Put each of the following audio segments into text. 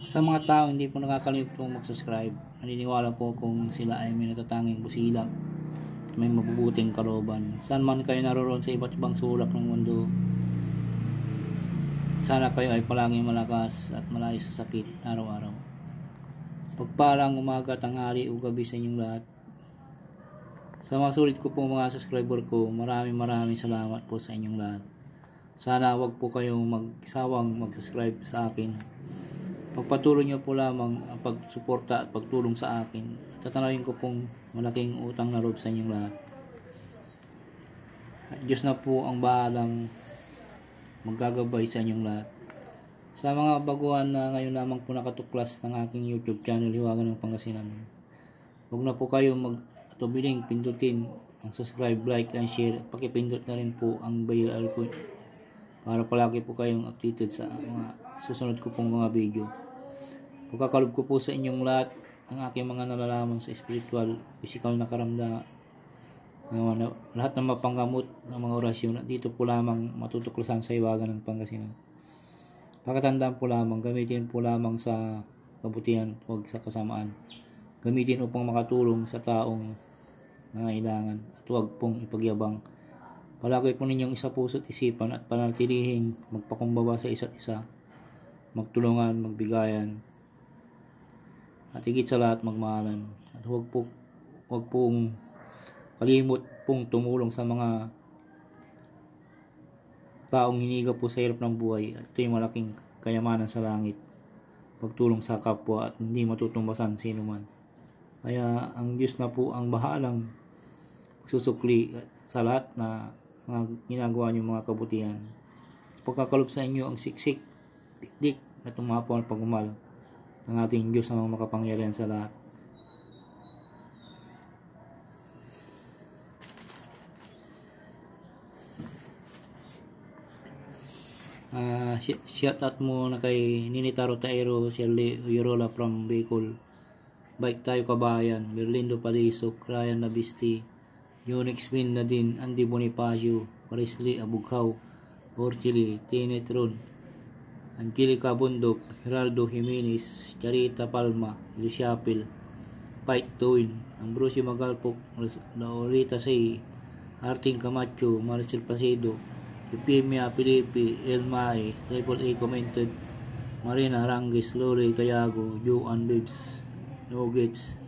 Sa mga tao hindi po nakakalimutang mag-subscribe, naniniwala po kung sila ay may natatanging busilak, may mabubuting kalooban. Saan man kayo naroon sa iba't ibang sulak ng mundo, sana kayo ay palaging malakas at malayo sa sakit araw-araw. Pagpalang umaga, tanghali o gabi sa inyong lahat. Sa mga sulit ko po mga subscriber ko, maraming salamat po sa inyong lahat. Sana wag po kayong magsawang mag-subscribe sa akin. Pagpatuloy niyo po lamang ang pagsuporta at pagtulong sa akin. Tatanawin ko pong malaking utang na loob sa inyong lahat. At Diyos na po ang bahalang maggagabay sa inyong lahat. Sa mga baguhan na ngayon lamang po nakatuklas ng aking YouTube channel, Hiwaga ng Pangasinan, huwag na po kayong magtubiling pindutin ang subscribe, like, and share. At pakipindot na rin po ang bell icon para palagi po kayong updated sa mga susunod ko pong mga video. Pagkakalob ko po sa inyong lahat ang aking mga nalalaman sa spiritual, physical na karamdaman, lahat ng mapanggamot ng mga orasyon at dito po lamang matutuklasan sa Hiwaga ng Pangasinan. Pakatandaan po lamang, gamitin po lamang sa kabutihan, huwag sa kasamaan. Gamitin upang makatulong sa taong nangailangan at huwag pong ipagyabang. Palagi po ninyong isa puso't isipan at panatilihing magpakumbaba sa isa't isa, magtulungan, magbigayan, at higit sa lahat magmahalan. At huwag pong kalimot pong tumulong sa mga taong hiniga po sa hirap ng buhay. At ito'y malaking kayamanan sa langit, pagtulong sa kapwa at hindi matutumbasan sino man. Kaya ang Diyos na po ang bahalang susukli sa lahat na mga ginagawa niyo mga kabutihan. Pagkakalob sa inyo ang siksik, tiktik na tumapo ang pagmamahal ng ating Diyos na makapangyarihan sa lahat. Shout out mo na kay Ninitaro Taero, Shirley Uyorola from Bicol, Bike Tayo Kabayan, Berlindo Palisok, Ryan Nabisti, Unix Min Nadine, Andy Bonifacio, Parisli Abughaw, Orchili, Tinetron, Angelica Bundok, Geraldo Jimenez, Charita Palma, Luciapil, Fight to Win, Ambrosio Magalpok, Laurita Say, Arting Camacho, Marcel Pasedo, Epimia Pilipi, Elmae, Triple A Commented, Marina Rangis, Lore Cayago, Joan Babes, Nuggets,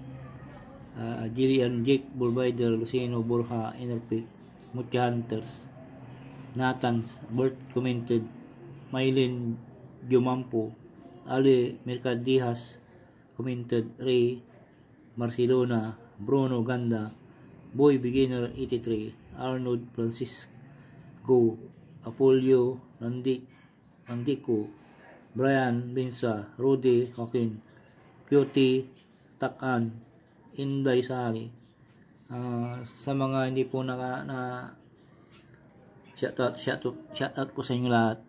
Gillian Jake, Bulbider, Lucino Borja, Enerpic, Mucha Hunters, Nathans, Bert Commented, Maylin Jumampo, Ali Mercadijas Commented, Ray Marcelona, Bruno Ganda, Boy Beginner 83, Arnold Francisco, Apollo Randico, Brian Binsa, Rudy Joaquin, Cutie Takan, Inday Sari. Sa mga hindi po na shout out po sa inyo lahat.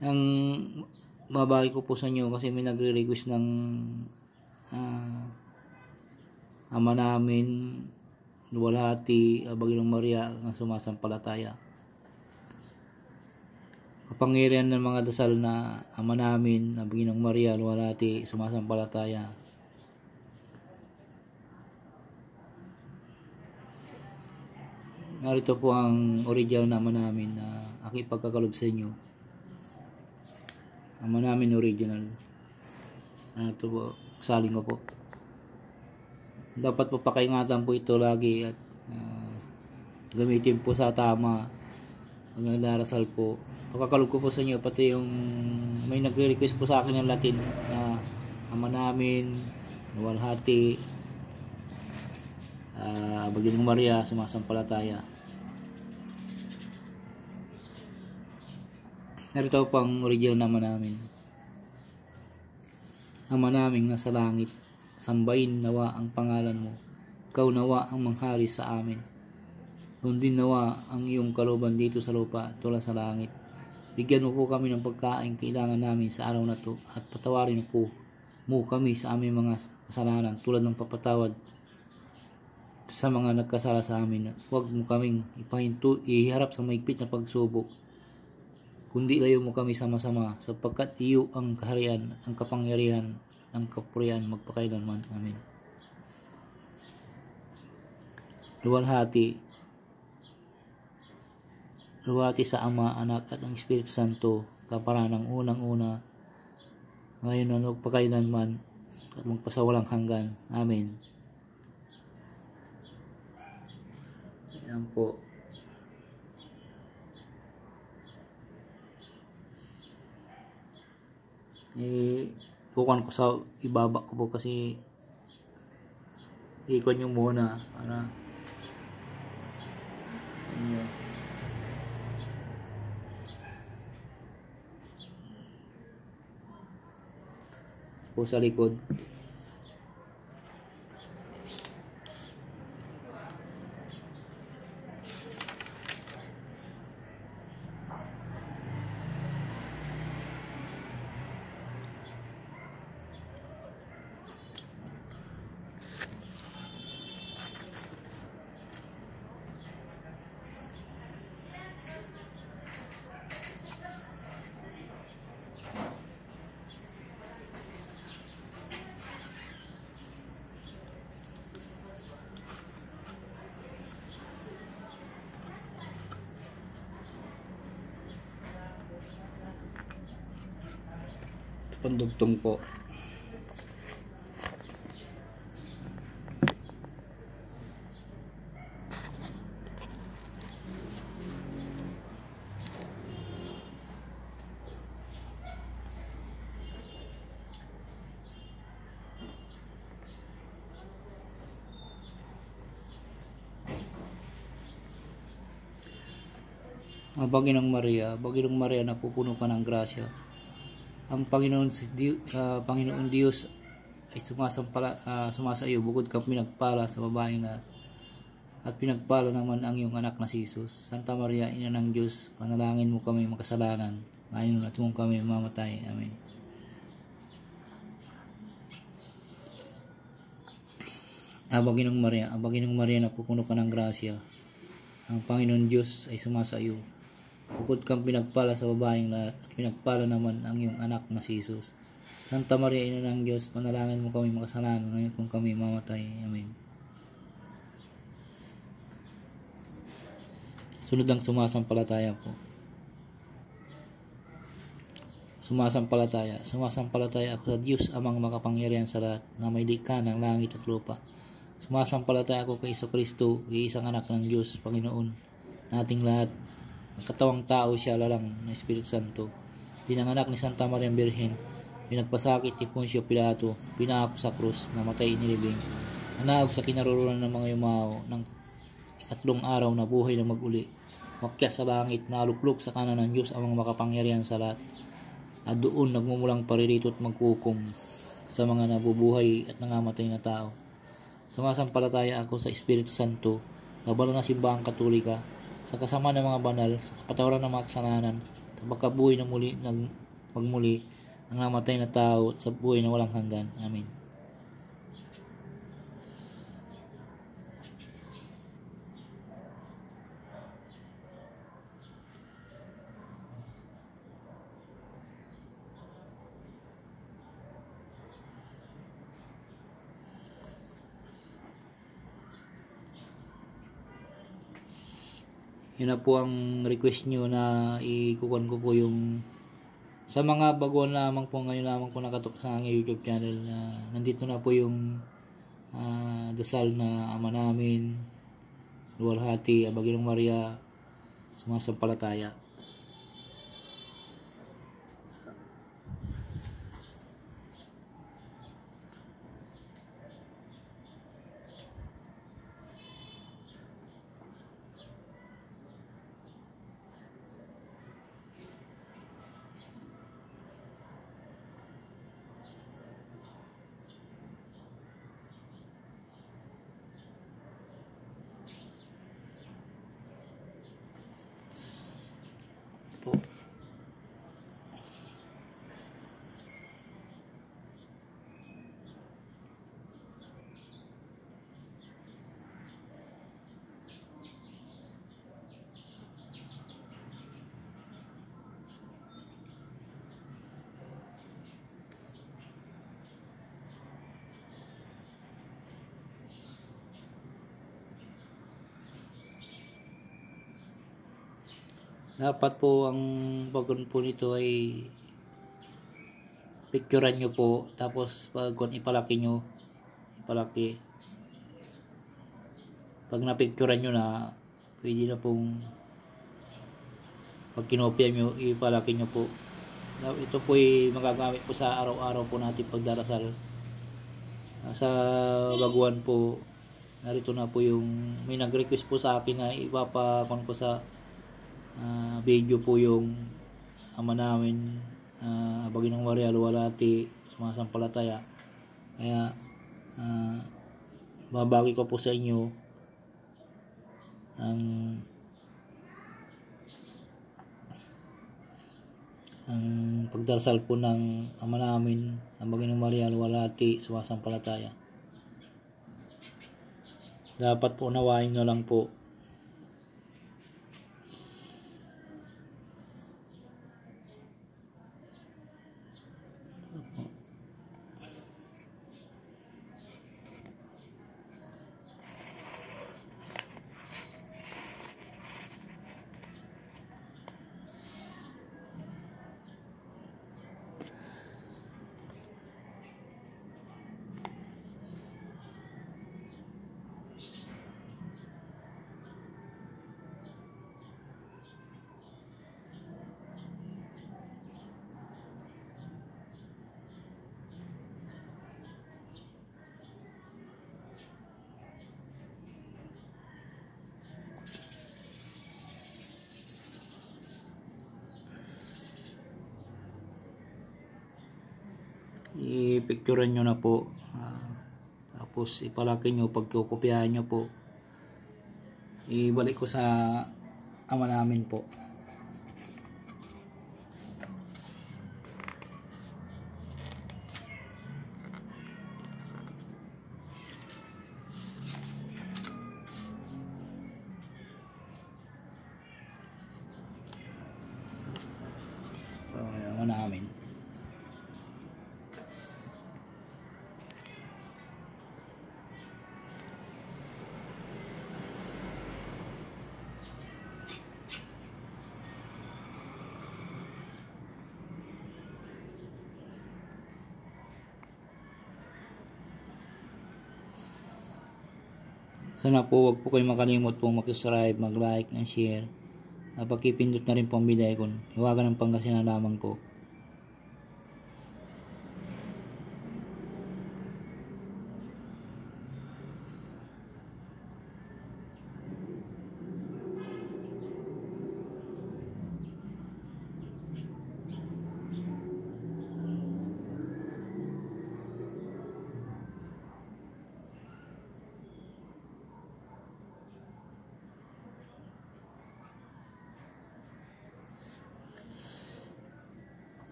Ang babay ko po sa inyo kasi may nagre-request ng ama namin Luwalhati, Baginong Maria ng sumasampalataya. Kapangyarihan ng mga dasal na ama namin na Baginong Maria Luwalhati sumasampalataya. Narito po ang original na ama namin na aking pagkakalob sa inyo. Ama namin original. Ito po, saling ko po. Dapat po pakaingatan po ito lagi at gamitin po sa tama pag nagdarasal po. Pagkakalob ko po sa inyo, pati yung may nagre-request po sa akin ng Latin na ama namin, Luwalhati, Baginong Maria, sumasampalataya. Narito pang original naman namin. Ama naming nasa langit, sambahin nawa ang pangalan mo. Ikaw nawa ang manghari sa amin. Sundin nawa ang iyong kalooban dito sa lupa tulad sa langit. Bigyan mo po kami ng pagkain kailangan namin sa araw na to at patawarin po mo kami sa aming mga kasalanan tulad ng papatawad sa mga nagkasala sa amin, huwag mo kaming iharap sa maigpit na pagsubok, kundi layo mo kami sama-sama, sapagkat iyo ang kaharian, ang kapangyarihan, ang kapurihan magpakailanman. Amen. Luwalhati sa Ama, Anak at ang Espiritu Santo, kaparan ng unang-una, ngayon at magpakailanman at magpasawalang hanggan. Amen. Ayan po. Kukuhan ko sa ibaba ko po kasi ikon nyo muna para po sa likod. Pandugtong po. Baginong Maria, napupuno ka ng grasya. Ang Panginoon Diyos ay sumasa iyo, bukod kang pinagpala sa babaeng lahat, at pinagpala naman ang iyong anak na si Jesus. Santa Maria, Ina ng Diyos, panalangin mo kami makasalanan, ngayon at kung kami mamatay. Amen. Baginong Maria, napupuno ka ng grasya. Ang Panginoon Diyos ay sumasa iyo, bukod kang pinagpala sa babaeng lahat, at pinagpala naman ang iyong anak na si Jesus. Santa Maria, Ina ng Diyos, panalangin mo kami makasalanan, ngayon kung kami mamatay. Amen. Sunod ang sumasampalataya po. Sumasampalataya ako sa Diyos Amang makapangyarihan sa lahat, na may likha ng langit at lupa. Sumasampalataya ako kay Jesucristo, iisang anak ng Diyos, Panginoon nating lahat. Ang katawang tao siya, lalang ng Espiritu Santo, pinanganak ni Santa Maria Birhen, pinagpasakit ni Poncio Pilato, pinako sa krus, namatay inilibing, nanaog sa kinaroroonan ng mga yumao, ng ikatlong araw na buhay na mag-uli, makyat sa langit, naluklok sa kanan ng Diyos Amang makapangyarihan sa lahat, at doon nagmumulang paririto at magkukum sa mga nabubuhay at nangamatay na tao. Sumasampalataya ako sa Espiritu Santo, sa banal na simbahang Katolika, sa kasama ng mga banal, sa kapatawaran ng mga kasalanan, sa pagkabuhay na magmuli ng namatay na tao, at sa buhay na walang hanggan. Amen. Yun na po ang request nyo na ikukuhan ko po yung sa mga baguhan lamang po, ngayon lamang po nakatok sa aking YouTube channel, na nandito na po yung dasal na Ama namin, luwalhati, Baginong Maria, sumasampalataya. Po. Dapat po ang pagkon po nito ay picturean nyo po, tapos pag ipalaki nyo, pag napicturean nyo na, pwede na pong pag kinopya nyo, ipalaki nyo po. Ito po ay magagamit po sa araw-araw po natin pagdarasal. Sa baguhan po, narito na po yung may nag-request po sa akin na ipapakon ko sa video po yung ama namin, Baginong Maria Luwalhati sumasampalataya. Kaya babagi ko po sa inyo ang pagdarasal po ng ama namin, ang Baginong Maria Luwalhati sumasampalataya. Dapat po unawain nyo lang po. I-picturean nyo na po, tapos ipalaki nyo. Pag kukopyahan nyo po, ibalik ko sa ama namin po. Ama namin. Sana po wag po kayong makalimot po mag-subscribe, mag-like, and share. Pakipindot na rin po ang bell icon. Hiwagan ng Pangasinan lamang po.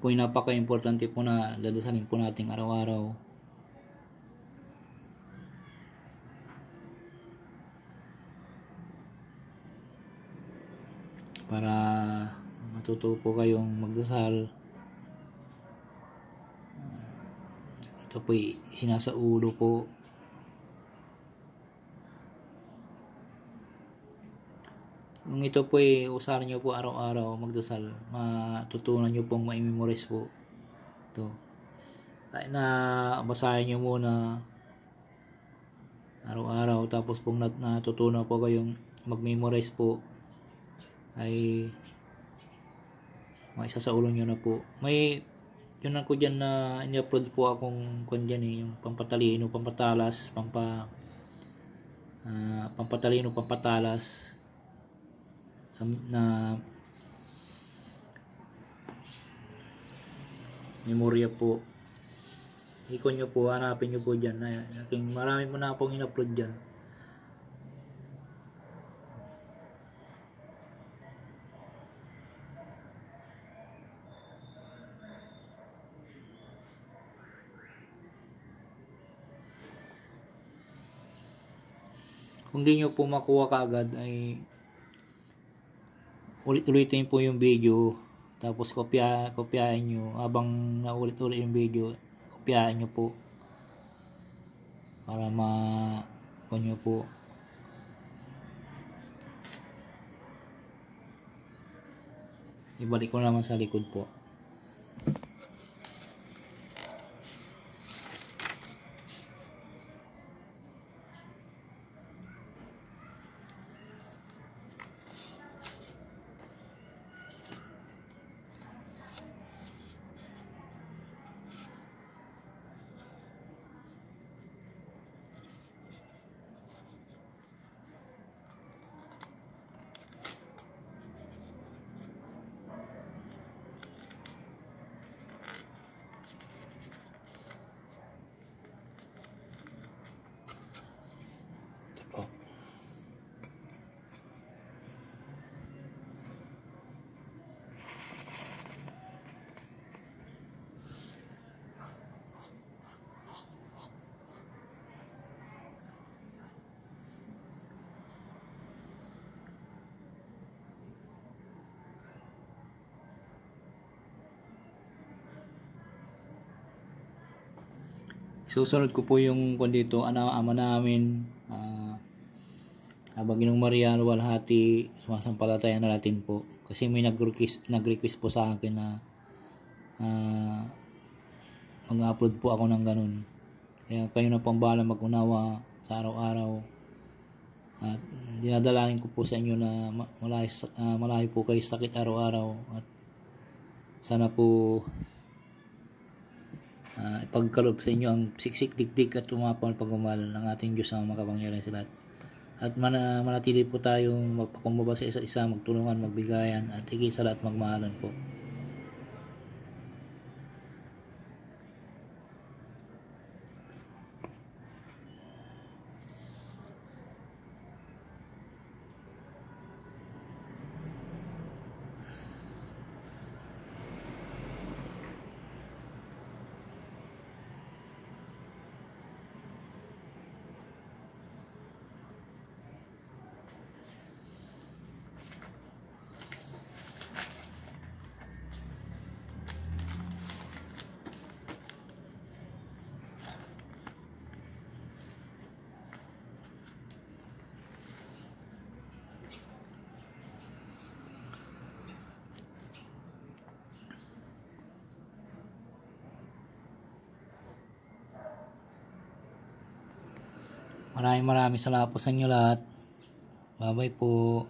Po yung napaka-importante po na dadasalin po natin araw-araw. Para matuto po kayong magdasal. Ito po sinasaulo po. Kung ito po usahan nyo po araw-araw magdasal, matutunan nyo pong ma-memorize po ito. Kahit na basahin nyo muna araw-araw, tapos pong natutunan po kayong mag-memorize po, ay maisasaulo nyo na po. May yun ako dyan na in-upload po akong dyan yung pampatalino, pampatalas, pampatalino, pampatalas na memorya po. Ikon nyo po, hanapin nyo po dyan. Marami po na akong in-upload dyan. Kung di nyo po makuha kaagad, ay ulit-ulitin po yung video, tapos kopyahin nyo. Habang naulit-ulit yung video, kopyahin nyo po para nyo po. ibalik ko naman sa likod po. Susunod ko po yung dito, ama namin, habang Ginong Maria luwalhati, sumasampalataya na natin po. Kasi may nag-request po sa akin na mag-upload po ako ng ganun. Kaya kayo na pang bahala mag-unawa sa araw-araw. At dinadalangin ko po sa inyo na malayo po kayo sakit araw-araw. At sana po ipagkaloob sa inyo ang siksik, dikdik at tumapang pagmamahal ng ating Diyos na makapangyarihan sa lahat. At manatili po tayong magpakumbaba sa isa't isa, magtulungan, magbigayan, at higit sa lahat magmahalan po. Maraming salamat po sa inyo lahat. Bye-bye po.